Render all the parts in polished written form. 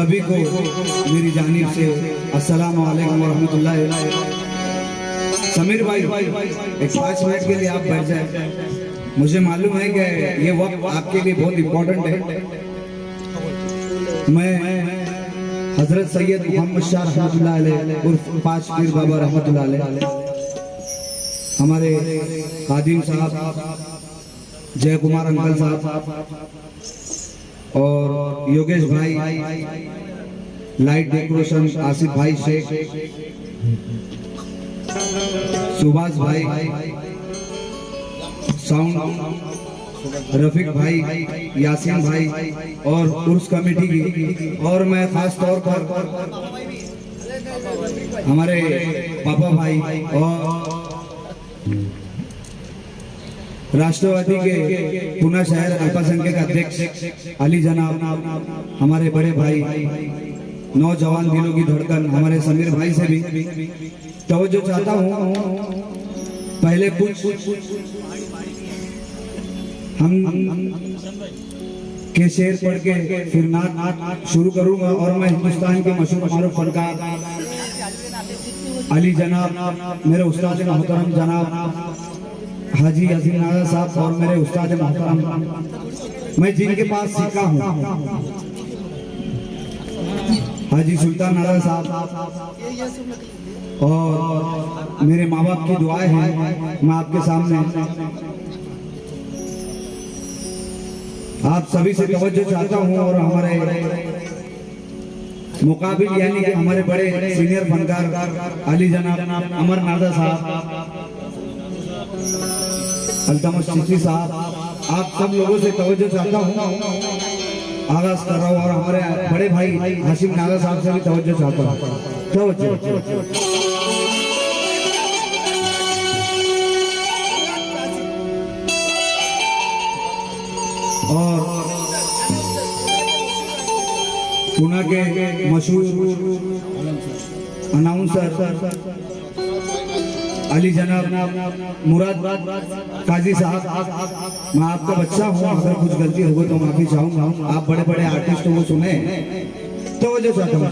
सभी को मेरी जानिब से अस्सलाम वालेकुम व रहमतुल्लाह। समीर भाई, एक 5 मिनट के लिए आप बैठ जाए। मुझे मालूम है कि ये वक्त आपके लिए बहुत इम्पोर्टेंट है। मैं हजरत सैयद मोहम्मद शाह रहमतुल्लाह अलैह उर्फ 5 पीर बाबा रहमतुल्लाह अलैह, हमारे खादिम साहब जय कुमार अंकल साहब और योगेश भाई, लाइट डेकोरेशन आसिफ भाई शेख, सुभाष भाई, साउंड रफीक भाई, यासीन भाई और उर्स कमेटी की, और मैं खास तौर पर हमारे पापा भाई और राष्ट्रवादी के पुणे शहर अल्पसंख्यक अध्यक्ष अली जनाब, हमारे बड़े भाई नौजवान दिलों की धड़कन हमारे समीर भाई से भी तवज्जो चाहता हूँ। पहले कुछ हम के शेर पढ़ के फिर नात शुरू करूंगा, और मैं हिंदुस्तान के मशहूर मारूफ फनकार अली जनाब, मेरे उस्ताद मोहतरम जनाब हाजी अजीम नाजा साहब और मेरे उस्ताद मोहतरम, मैं जिनके पास सीखा हूँ, हाजी सुल्तान नाजा साहब, और मेरे माँ बाप की दुआएं हैं। मैं आपके सामने आप सभी से तवज्जो चाहता हूँ, और हमारे मुकाबिल यानी कि हमारे बड़े सीनियर फनकार अली जनाब अमर नाजा साहब, अल्तमश चिश्ती साहब, आप सब लोगों से तवज्जो चाहता हूँ। आगाज कर रहा हूँ, और हमारे बड़े भाई हाशिम नागा साहब से भी तवज्जो चाहता हूँ। तवज्जो। और पुणे के मशहूर अनाउंसर अली जनाब मुराद काजी साहब, मैं आपका बच्चा हूँ, अगर कुछ गलती होगी तो माफी चाहूंगा। आप बड़े बड़े आर्टिस्टों को सुने तो वजह चाहता हूँ।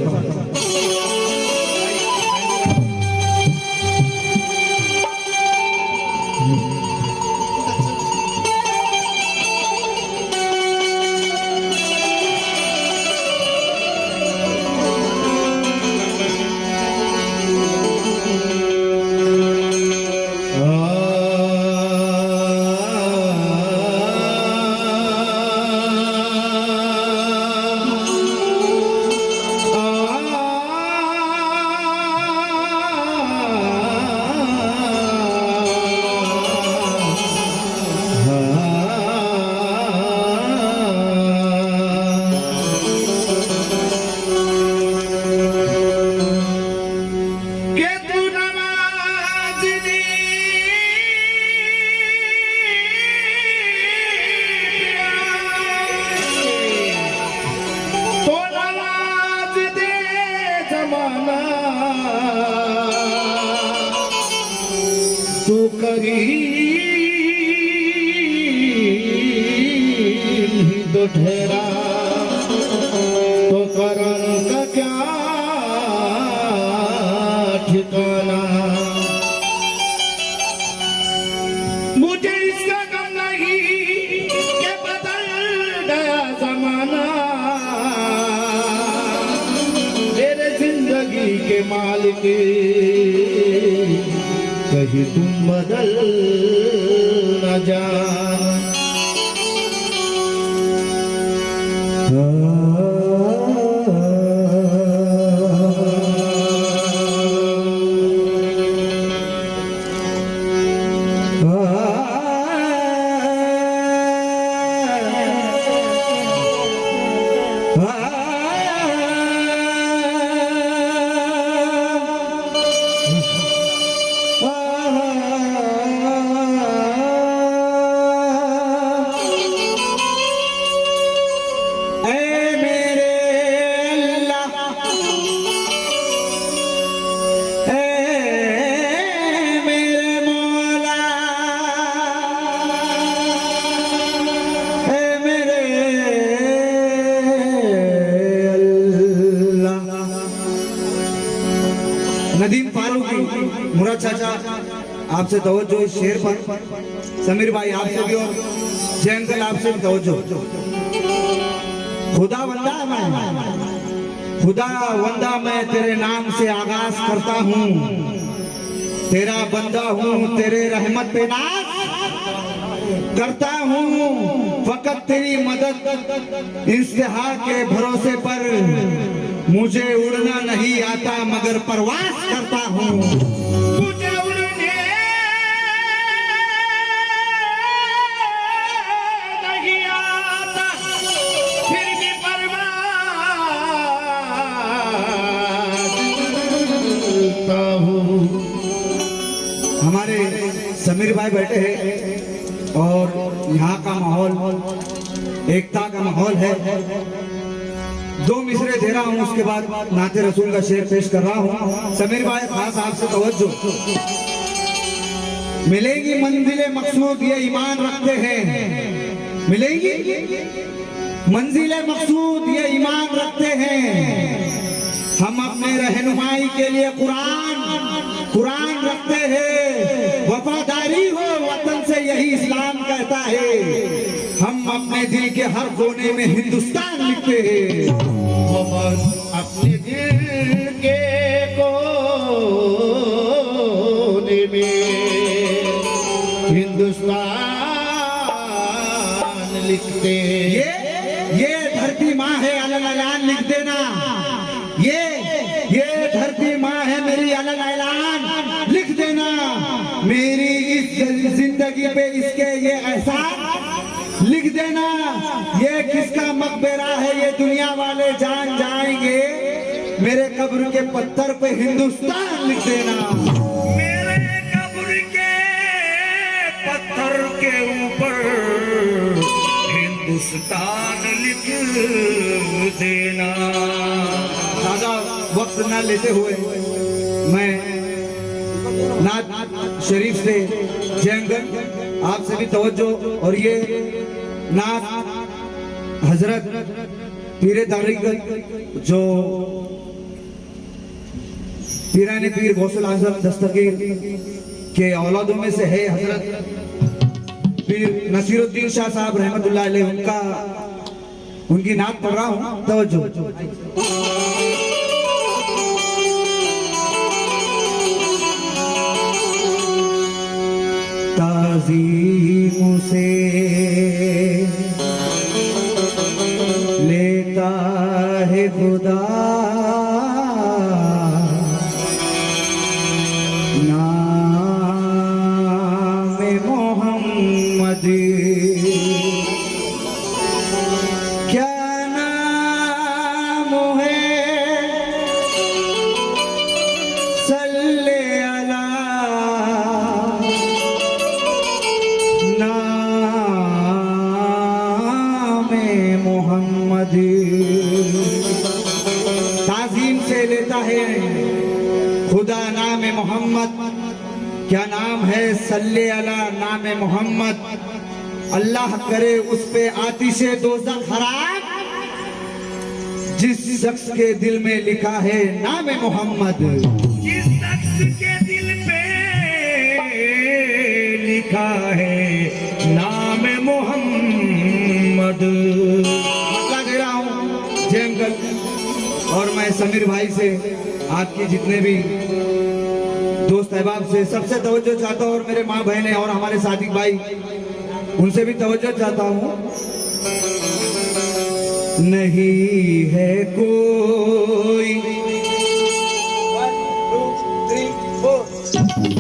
तो करी तो ठहरा तो करम का क्या ठिकाना। मुझे इसका गम नहीं कि बदल गया जमाना, मेरे जिंदगी के मालिक कहीं तुम बदल न जाना। मुराद चाचा आपसे तवज्जो इस शेर पर, समीर भाई आपसे भी, और जय अंकल आपसे भी तवज्जो। खुदा वंदा मैं तेरे नाम से आगाज करता हूँ, तेरा बंदा हूँ, तेरे रहमत पे नाज करता हूँ, फकत तेरी मदद इंतहा के भरोसे पर, मुझे उड़ना नहीं आता मगर परवास करता हूँ। मुझे उड़ने नहीं आता फिर भी परवास करता हूँ। हमारे समीर भाई बैठे हैं और यहाँ का माहौल एकता का माहौल है। दो मिसरे दे रहा हूँ, उसके बाद नाते रसूल का शेर पेश कर रहा हूँ। समीर भाई खास आपसे तवज्जो। मिलेगी मंजिले मकसूद ये ईमान रखते हैं, मिलेगी मंजिले मकसूद ये ईमान रखते हैं, हम अपने रहनुमाई के लिए कुरान रखते हैं, वफादारी हो वतन से यही इस्लाम कहता है, हम अपने दिल के हर कोने में हिंदुस्तान लिखते हैं। अपने दिल के कोने में हिंदुस्तान लिखते हैं। ये धरती माँ है अलग ऐलान लिख देना, ये धरती माँ है मेरी अलग ऐलान लिख देना, मेरी इस जिंदगी पे इसके ये एहसान लिख देना, ये किसका मकबरा है ये दुनिया वाले जान जाएंगे, मेरे कब्र के पत्थर पे हिंदुस्तान लिख देना, मेरे कब्र के पत्थर के ऊपर हिंदुस्तान लिख देना। ज्यादा वक्त न लेते हुए मैं नात शरीफ से जय अंकल आपसे भी तवज्जो, और ये नात हजरत पीरे तारीक़त जो पीराने पीर गौसुल आज़म दस्तगीर के औलादों में से है, हजरत पीर नसीरुद्दीन शाह साहब रहमतुल्लाह अलैह, उनकी नात पढ़ रहा हूँ, तवज्जो। ताज़ीम से लेता है खुदा नाम मोहम्मद, क्या नाम है सल्ले अला मोहम्मद। ताज़ीम से लेता है खुदा नाम मोहम्मद, क्या नाम है सल्ले अला नाम मोहम्मद, अल्लाह करे उस पे आतिशे दोज़ख हराम, जिस शख्स के दिल में लिखा है नाम मोहम्मद, जिस शख्स के दिल पे लिखा है नाम मोहम्मद। मसला दे रहा हूँ जय अंकल, और मैं समीर भाई से, आपके जितने भी दोस्त अहबाब से सबसे तवज्जो चाहता हूँ, और मेरे माँ बहनें और हमारे सादिक भाई उनसे भी तवज्जो चाहता हूँ। नहीं है कोई 1 2 3 4 नबी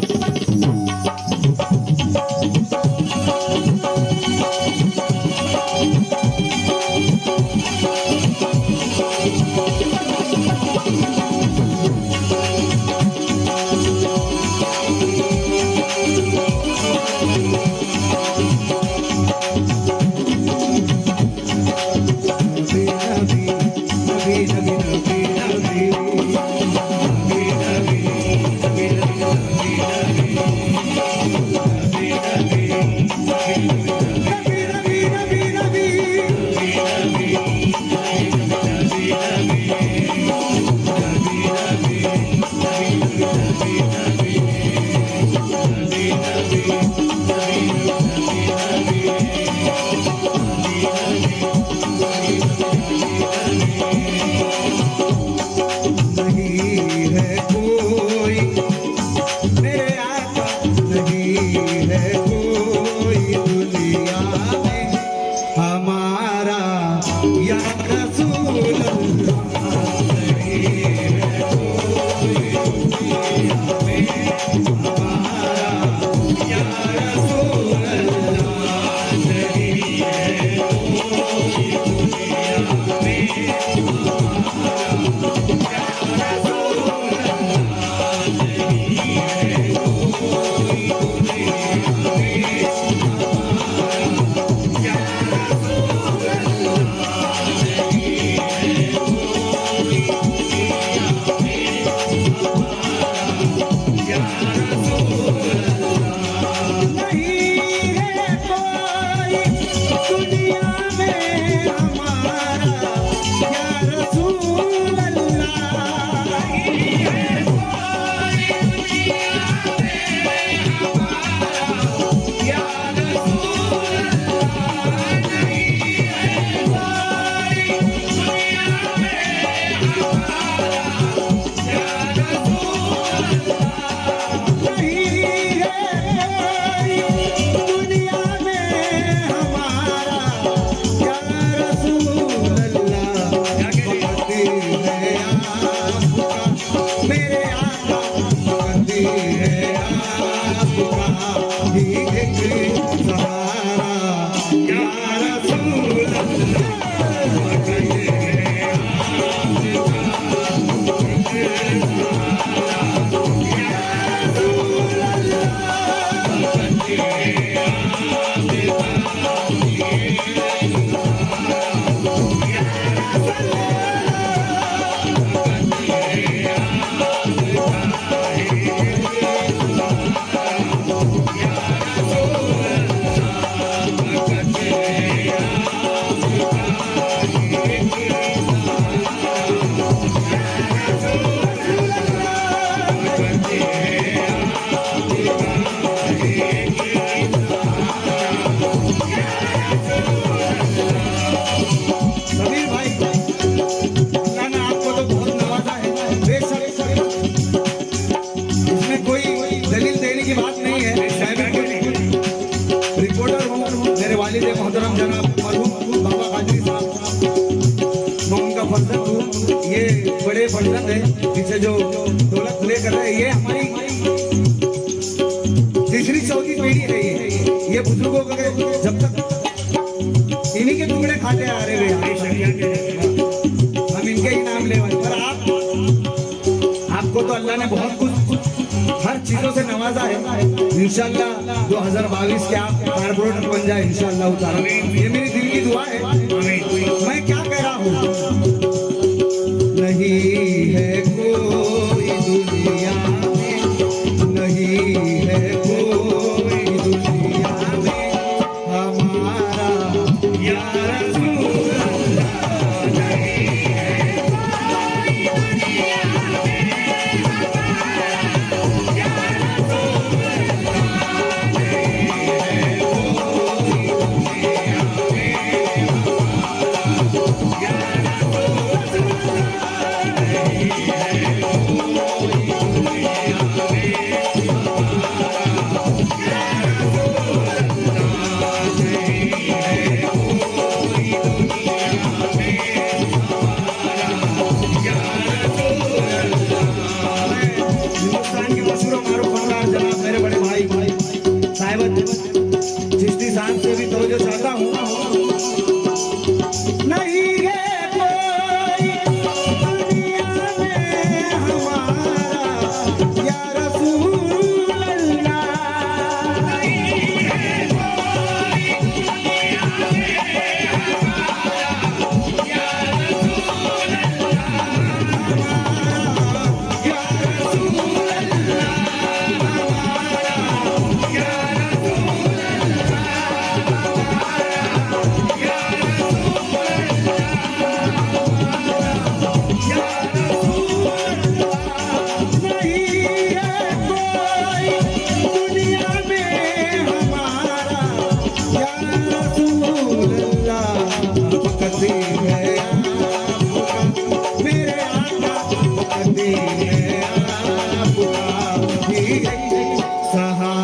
रिपोर्टर हूँ, मेरे वालिद मोहतरम जनाब मरहूम बाबा कादरी साहब, मैं उनका फर्जंद हूँ। ये बड़े फर्जंद है, पीछे जो ढोलक प्ले कर रहे हैं, ये हमारी तीसरी चौथी पीढ़ी है। ये बुजुर्गों के जब तक इन्हीं के टुकड़े खाते आ रहे हैं, हम इनके ही नाम ले। पर आपको तो अल्लाह ने बहुत कुछ हर चीजों से नवाजा है। इंशाल्लाह 2022 के आप कारपोरेटर बन जाए इंशाल्लाह ताला। ये मेरी दिल की दुआ है। मैं क्या कह रहा हूँ, नहीं है कोई दुनिया में, नहीं है कोई दुनिया में हमारा या रसूल अल्लाह, नहीं है कोई दुनिया में हमारा या रसूल अल्लाह, नहीं है कोई दुनिया में हमारा या हिंदुस्तान के मशहूर हमारे फनकार जनाब मेरे बड़े भाई साहिब चिश्ती साहब से भी तवज्जो चाहता हूँ। नहीं है कोई दुनिया में हमारा या रसूल अल्लाह, नहीं है कोई दुनिया में हमारा या रसूल अल्लाह, या रसूल अल्लाह,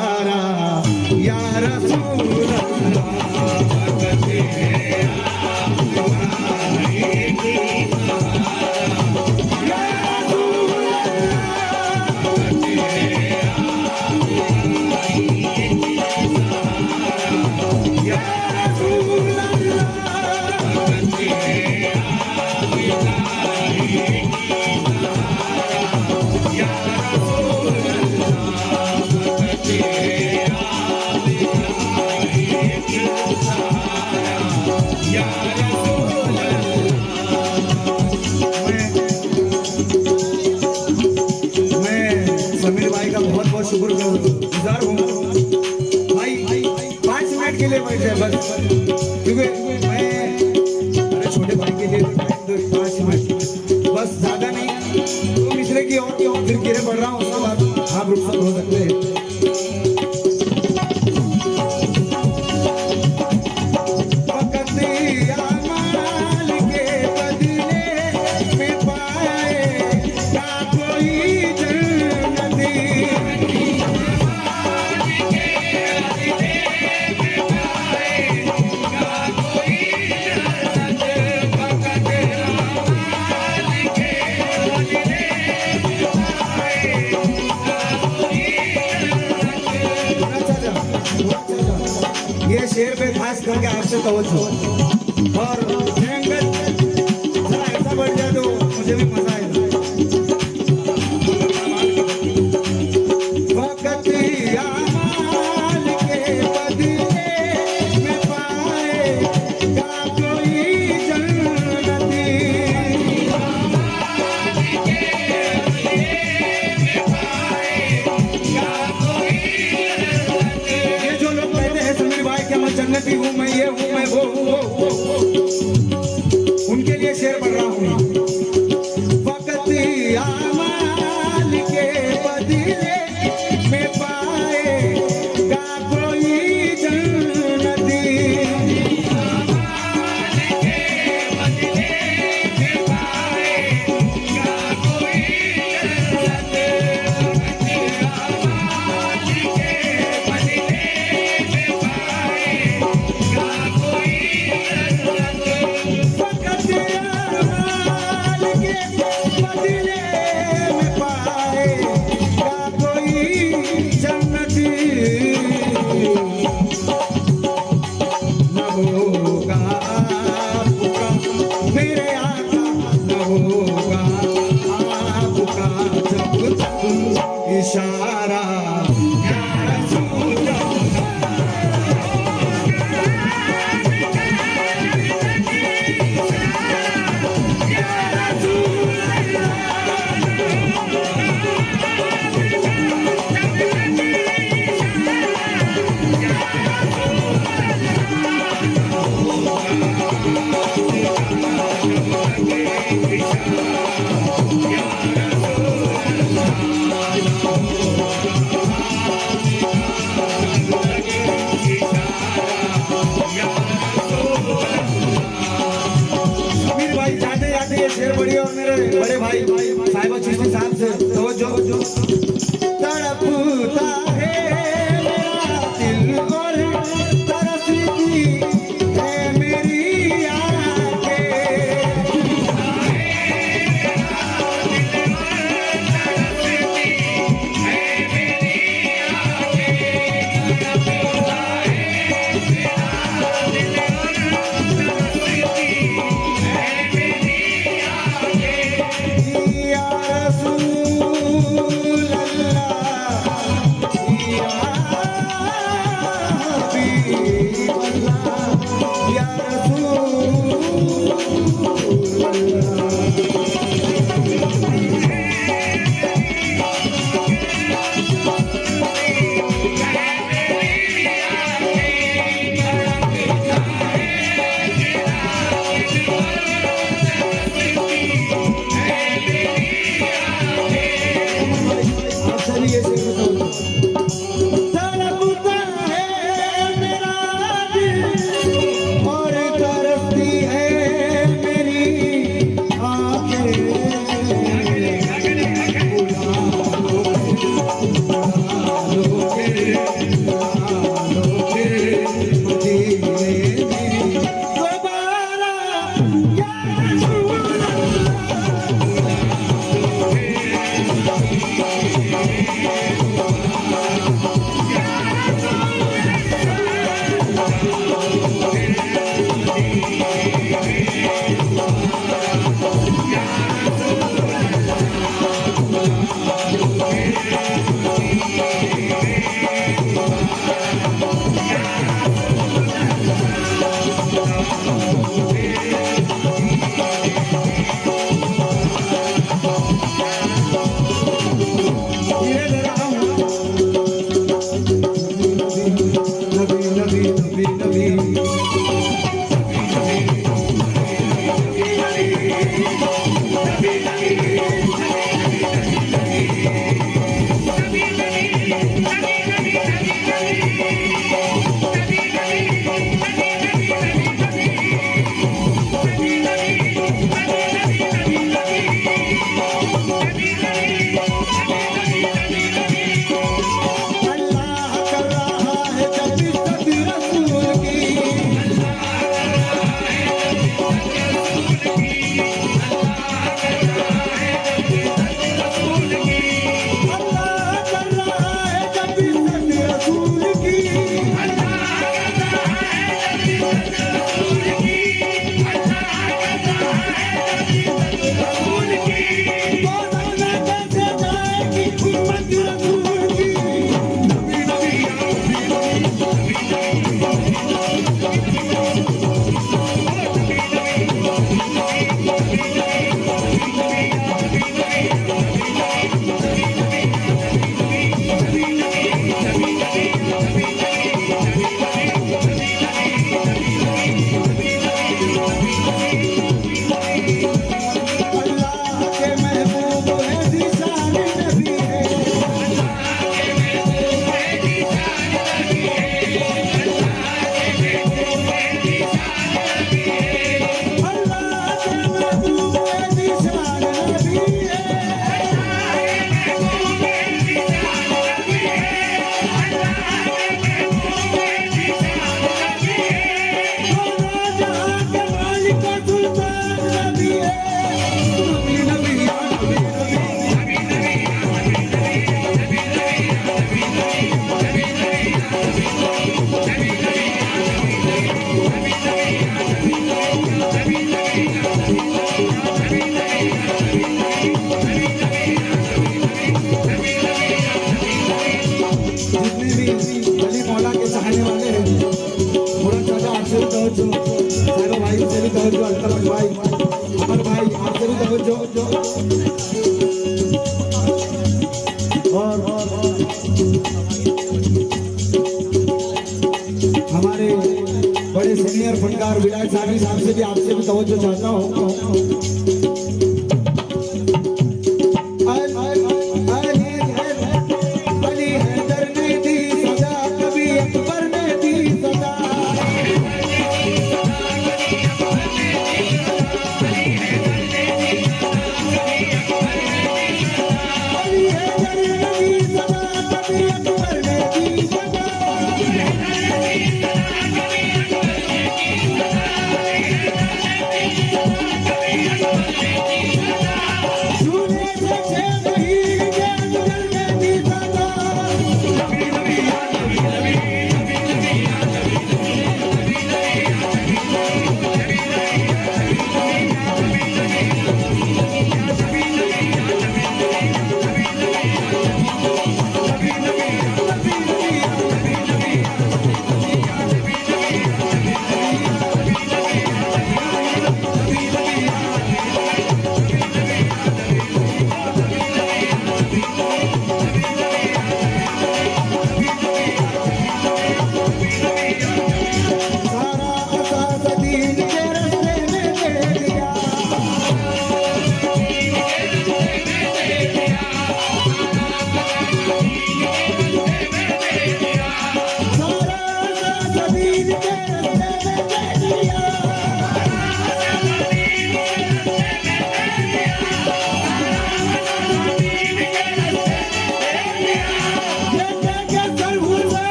हमारा या रसूल सहारा या रसूल समीर भाई का बहुत बहुत शुक्रगुजार हूँ भाई। 5 मिनट के लिए बैठ जाए बस, क्योंकि मैं अरे छोटे भाई के लिए 5 मिनट बस, ज्यादा नहीं। तो मिसरे की और फिर गिरे पड़ रहा हूँ, उसके बाद आप रुखसत हो सकते हैं। ये शेर पे खास करके आपसे तवज्जो, और जरा ऐसा बढ़ जाए तो मुझे भी मजा आएगा। वक्त आमाल के बदले में पाएगा कोई जन्नती, ये जो लोग कहते हैं समीर भाई कि मैं जन्नती हूँ, मैं ये हूँ, मैं वो हूँ, उनके लिए शेर पढ़ रहा हूँ। वक्त आमाल के बदले में पाएगा कोई जन्नती, पड़ी और मेरे बड़े भाई साहिबा चिश्ती साहब से तवज्जो। तड़पता है मेरा दिल और तरसती है मेरी आंखें। या रसूल अल्लाह, या हबीब अल्लाह, या रसूल अल्लाह। आप सभी ये शेर बताओ। तड़पता है मेरा दिल और तरसती है मेरी आंखें। दोबारा या रसूल धीरे ले रहा हूँ। नबी नबी नबी नबी अल्लाह कर रहा है जब इज्जत रसूल की। अल्लाह कर रहा है जब इज्जत रसूल की। दोनों में कैसे जाएगी उम्मत रसूल की। नबी नबी अल्लाह के महबूब है दिशान नबी है। अल्लाह के महबूब है दिशान नबी है। दोनों जहां के मालिक और सुल्तान नबी है। नबी नबी या नबी नबी जितने भी अली मौला के चाहने वाले हैं, मुराद चाचा आपसे भी तवज्जो, साहिबा भाई से भी तवज्जो, अल्ताफ भाई, अमर भाई आपसे भी तवज्जो। और हमारे बड़े सीनियर फनकार विलायत साहब से भी आपसे भी तवज्जो चाहता हूँ।